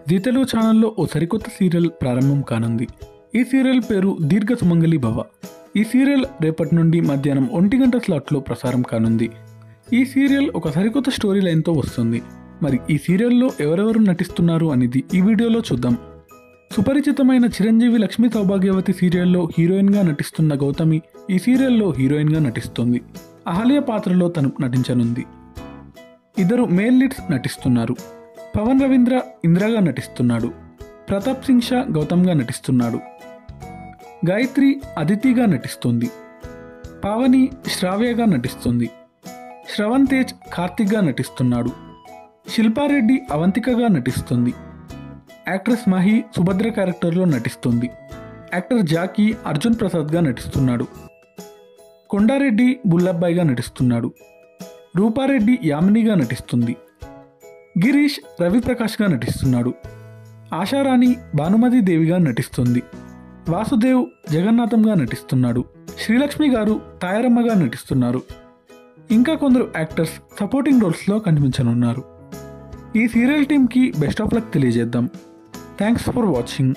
G Telugu ఛానల్లో ఓ సరికొత్త serial ప్రారంభం కానుంది. ఈ సీరియల్ పేరు దీర్ఘ సుమంగళి భవ. ఈ సీరియల్ రేపటి నుండి మధ్యాహ్నం 1 గంట స్లాట్లో ప్రసారం కానుంది. ఈ సీరియల్ ఒక సరికొత్త స్టోరీ లైన్తో వస్తుంది. మరి ఈ సీరియల్లో ఎవరెవరు నటిస్తున్నారు అనేది ఈ వీడియోలో చూద్దాం. సుపరిచితమైన చిరంజీవి లక్ష్మీ సౌభాగ్యవతి సీరియల్లో హీరోయిన్గా నటిస్తున్న గౌతమి ఈ సీరియల్లో హీరోయిన్గా నటిస్తుంది. అహల్య పాత్రలో తను నటించనుంది. ఇద్దరు మేల్ లీడ్స్ నటిస్తున్నారు. పవన్ రవీంద్ర ఇంద్రగా నటిస్తున్నాడు. ప్రతాప్ సింగ్ షా గౌతమ్గా నటిస్తున్నాడు. గాయత్రి అదితిగా నటిస్తుంది. పావని శ్రావ్యగా నటిస్తుంది. శ్రవణ్ తేజ్ కార్తిక్గా నటిస్తున్నాడు. శిల్పారెడ్డి అవంతికగా నటిస్తుంది. యాక్ట్రెస్ మహి సుభద్ర క్యారెక్టర్లో నటిస్తుంది. యాక్టర్ జాకీ అర్జున్ ప్రసాద్గా నటిస్తున్నాడు. కొండారెడ్డి బుల్లబ్బాయిగా నటిస్తున్నాడు. రూపారెడ్డి యామినిగా నటిస్తుంది. గిరీష్ రవిప్రకాష్గా నటిస్తున్నాడు. ఆశారాణి భానుమతి దేవిగా నటిస్తుంది. వాసుదేవ్ జగన్నాథంగా నటిస్తున్నాడు. శ్రీలక్ష్మి గారు తాయారమ్మగా నటిస్తున్నారు. ఇంకా కొందరు యాక్టర్స్ సపోర్టింగ్ రోల్స్లో కనిపించనున్నారు. ఈ సీరియల్ టీమ్కి బెస్ట్ ఆఫ్ లక్ తెలియజేద్దాం. Thanks for watching.